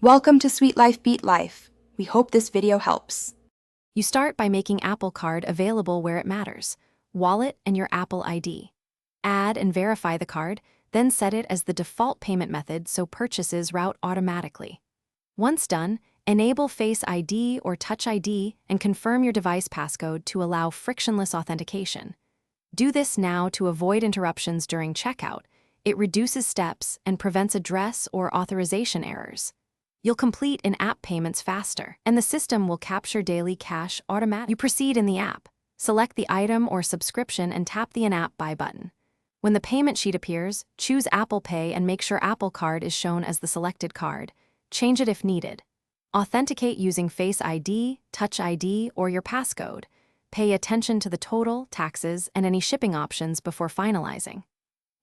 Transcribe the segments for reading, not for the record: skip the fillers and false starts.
Welcome to Sweet Life Beat Life. We hope this video helps. You start by making Apple Card available where it matters, wallet and your Apple ID. Add and verify the card, then set it as the default payment method so purchases route automatically. Once done, enable Face ID or Touch ID and confirm your device passcode to allow frictionless authentication. Do this now to avoid interruptions during checkout. It reduces steps and prevents address or authorization errors. You'll complete in-app payments faster, and the system will capture daily cash automatically. You proceed in the app. Select the item or subscription and tap the in-app Buy button. When the payment sheet appears, choose Apple Pay and make sure Apple Card is shown as the selected card. Change it if needed. Authenticate using Face ID, Touch ID, or your passcode. Pay attention to the total, taxes, and any shipping options before finalizing.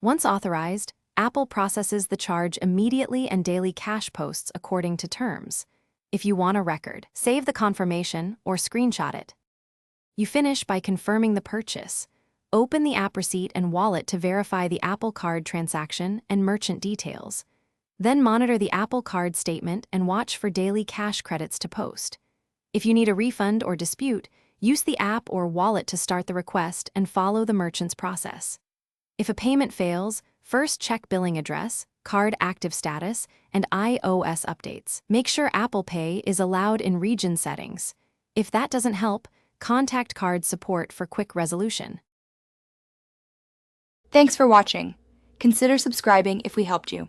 Once authorized, Apple processes the charge immediately and daily cash posts according to terms. If you want a record, save the confirmation or screenshot it. You finish by confirming the purchase. Open the app receipt and wallet to verify the Apple Card transaction and merchant details. Then monitor the Apple Card statement and watch for daily cash credits to post. If you need a refund or dispute, use the app or wallet to start the request and follow the merchant's process. If a payment fails, first check billing address, card active status, and iOS updates. Make sure Apple Pay is allowed in region settings. If that doesn't help, contact card support for quick resolution. Thanks for watching. Consider subscribing if we helped you.